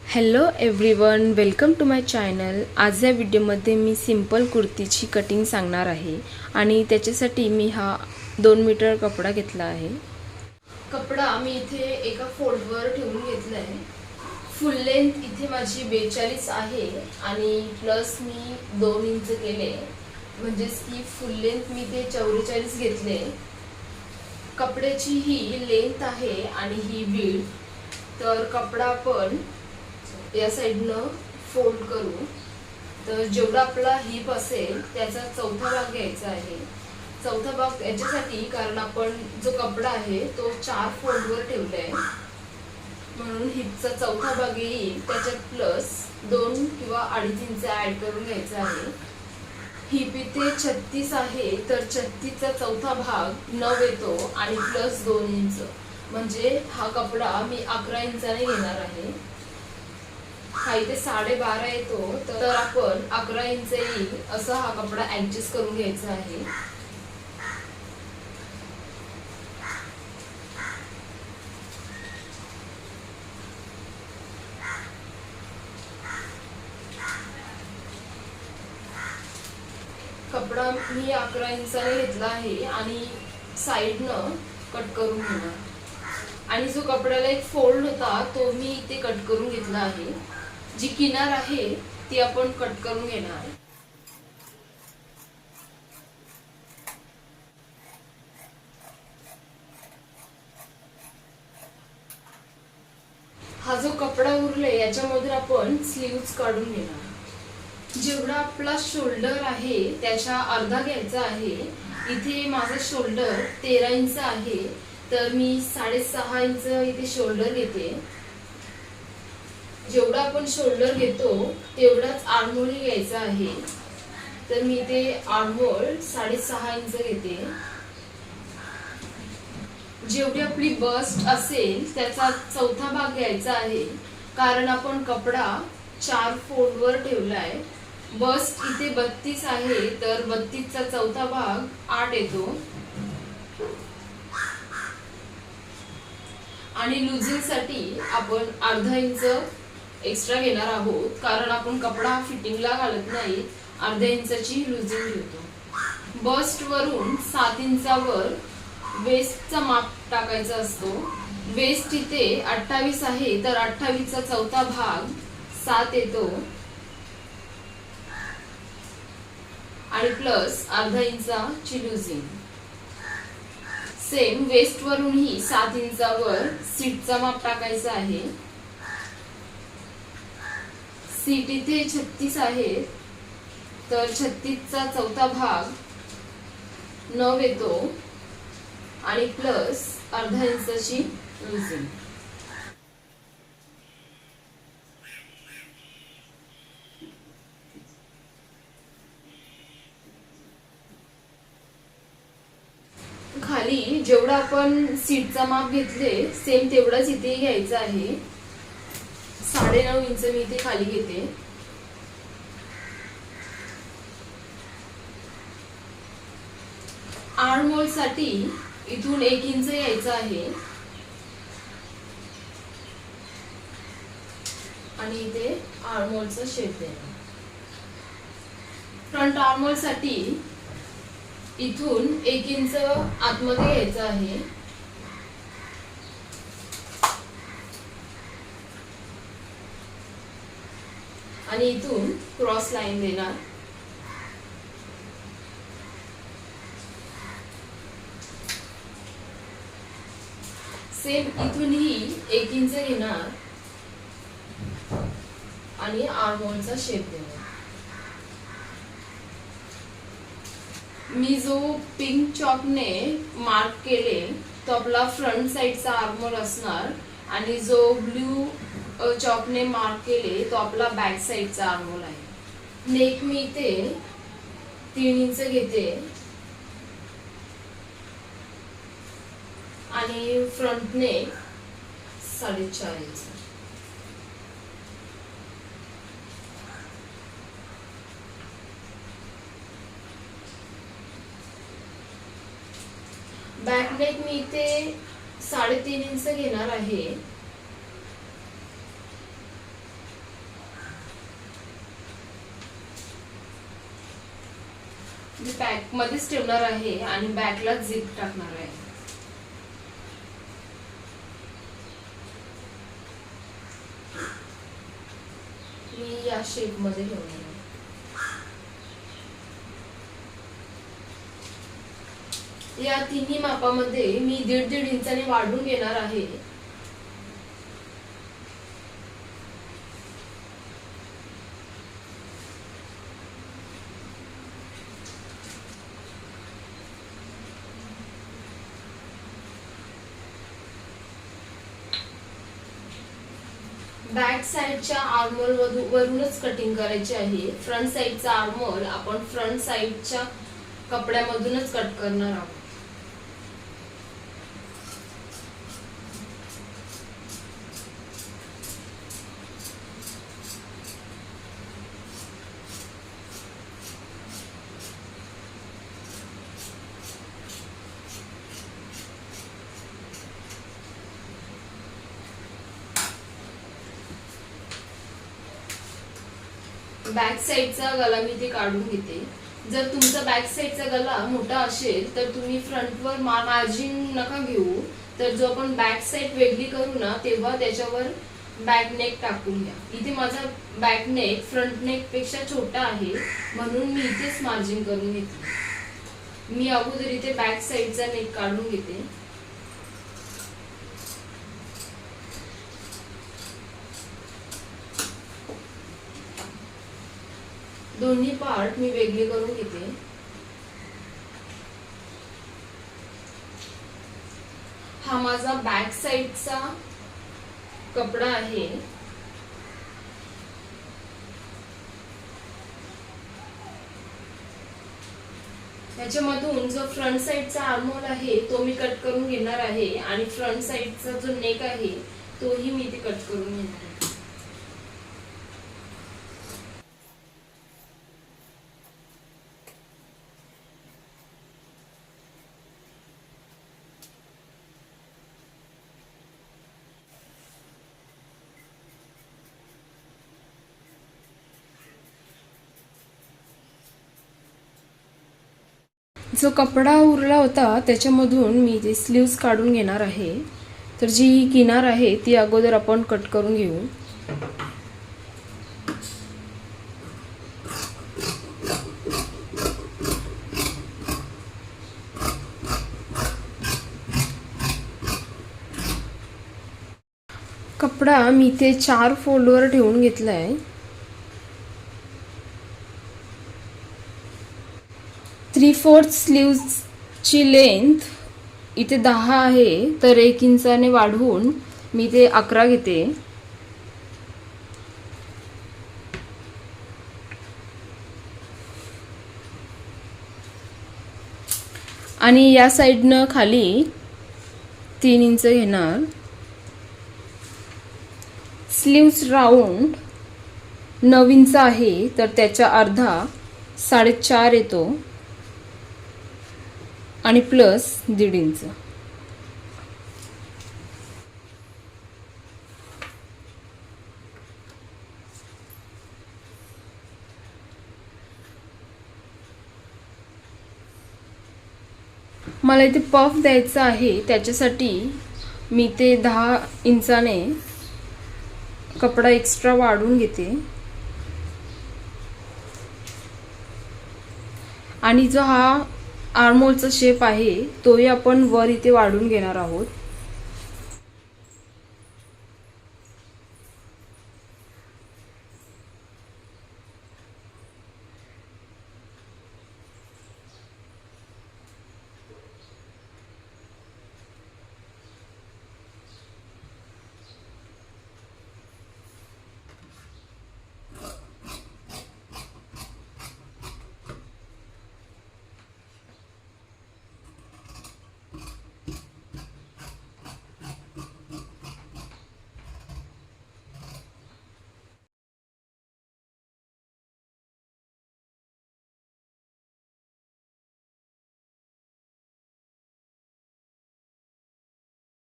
Hello everyone, welcome to my channel. आज या व्हिडिओमध्ये मी सिंपल कुर्तीची कटिंग सांगणार आहे आणि त्याच्यासाठी मी हा 2 मीटर कपडा घेतला आहे। कपडा मी इथे एका फोल्डवर ठेवून घेतला आहे। फुल लेंथ इथे माझी 42 आहे आणि प्लस मी 2 इंच केले, म्हणजे की फुल लेंथ मी ते 44 घेतले। कपड्याची ही लेंथ आहे आणि ही विड्थ। तर कपडा पण या साइडनं फोल्ड करू। तर जेवढा आपला हिप असेल त्याचा चौथा भाग घ्यायचा आहे। चौथा भाग याच्यासाठी कारण आपण जो कपडा आहे तो 4 फोल्डवर ठेवलाय, म्हणून हिपचा चौथा भाग येईल। त्याच्यात प्लस 2 किंवा 2.5 इंच ऍड करून घ्यायचा आहे। हिप इथे 36 आहे, तर 36 चा चौथा भाग 9 येतो आणि प्लस 2 इंच, म्हणजे हा कपडा मी 11 इंचाने घेणार आहे। हा इथे 12.5 येतो, तर आपण 11 इंच येईल असा हा कपडा ऍडजस्ट करून घ्यायचा आहे। कपडा मी 11 इंचाने घेतला आहे आणि साइडनं कट करून घेणार। आणि जो कपड्याला एक फोल्ड होता तो मी इथे कट करून घेतला आहे। जी किनार आहे ती आपण कट करून घेणार। हा जो कपडा उरले याच्यामधून आपण स्लीव्स काढून घेणार। जेवढा आपला शोल्डर आहे त्याच्या अर्धा घ्यायचा आहे। इथे माझा शोल्डर 13 इंच आहे, तर मी 6.5 इंच इथे शोल्डर घेते। जेवढा आपण शोल्डर घेतो तेवढाच आर्महोल घ्यायचा आहे, तर मी इथे आर्महोल 6.5 इंच घेते। जेवढी आपली बस्ट असेल त्याचा चौथा भाग घ्यायचा आहे, कारण आपण कपडा 4 फोल्डवर ठेवलाय। बस्ट इथे 32 आहे, तर 32 चा चौथा भाग 8 येतो। आणि लुजिंग साठी आपण अर्धा इंच एक्स्ट्रा घेणार आहोत, कारण आपण कपडा फिटिंगला घालत नाही, अर्ध्या इंचाची लुजिंग घेतो। बस्ट वरून 7 इंचावर वेस्टचा माप टाकायचा असतो। वेस्ट इथे 28 आहे, तर 28 चा चौथा भाग 7 येतो आणि प्लस अर्धा इंचाची लुजिंग। सेम वेस्ट वरूनही 7 इंचावर सीटचा माप टाकायचा आहे। सीट इथे 36 आहे, तर 36 चा चौथा भाग 9 येतो आणि प्लस अर्धा इंचाची लुजिंग। खाली जेवढा आपण सीटचा माप घेतले सेम तेवढाच इथे घ्यायचा आहे। 9.5 इंच मी इथे खाली घेते। आर्महोल साठी इथून 1 इंच यायचा आहे आणि इथे आर्महोलचा शेप देणार। फ्रंट आर्महोल साठी इथून 1 इंच आतमध्ये घ्यायचा आहे आणि इथून क्रॉस लाईन देणार। सेम इथूनही 1 इंच घेणार आणि आर्महोलचा शेप देणार। मी जो पिंक चॉकने मार्क केले तो आपला फ्रंट साइडचा आर्महोल असणार आणि जो ब्लू चॉकने मार्क केले तो आपला बॅक साइडचा आर्महोल आहे। नेक मी इथे 3 इंच घेते आणि front neck 4.5 inch. Back neck मी इथे 3.5 इंच घेणार आहे मी बॅक मध्येच ठेवणार आहे आणि बॅकला झिप टाकणार आहे. मी या शेप मध्ये ठेवणार आहे. या तिन्ही मापामध्ये मी 1.5 इंचाने वाढून घेणार आहे. बॅक साइडच्या आर्महोल वरूनच कटिंग करायची आहे. फ्रंट साइडचा आर्महोल आपण फ्रंट साइडच्या कपड्यामधूनच कट करणार आहोत. बॅक साइडचा गला मी ते काढून घेते. जर तुमचा बॅक साइडचा गला मोठा असेल तर तुम्ही फ्रंटवर मार्जिन नका घेऊ. तर जो आपण बॅक साइड वेगळी करू ना तेव्हा त्याच्यावर बॅक नेक टाकून घ्या. इथे माझा बॅक नेक फ्रंट नेक पेक्षा छोटा आहे म्हणून मी इथेच मार्जिन करून घेते. मी अगोदर इथे बॅक साइडचा नेक काढून घेते. दोन्ही पार्ट मी वेगळे करून घेते. हा माझा बॅक साइडचा कपडा आहे. त्याच्यामधून जो फ्रंट साइडचा आर्महोल आहे तो मी कट करून घेणार आहे आणि फ्रंट साइडचा जो नेक आहे तोही मी इथे कट करून घेणार आहे. जो कपडा उरला होता त्याच्यामधून मी ते स्लीव्स काढून घेणार आहे. तर जी किनार आहे ती अगोदर आपण कट करून घेऊ. कपडा मी ते 4 फोल्डवर ठेवून घेतलाय. 3/4 स्लीव्सची लेंथ इथे 10 आहे तर 1 इंचाने वाढवून मी ते 11 घेते. आणि या साइडनं खाली 3 इंच घेणार. स्लीव्स राऊंड 9 इंच आहे तर त्याच्या अर्धा 4.5 येतो आणि प्लस 1.5 इंच. मला इथे पफ द्यायचा आहे त्याच्यासाठी मी ते 10 इंचाने कपडा एक्स्ट्रा वाढवून घेते. आणि जो हा आर्महोलचा शेप आहे तोही आपण वर इथे वाढून घेणार आहोत.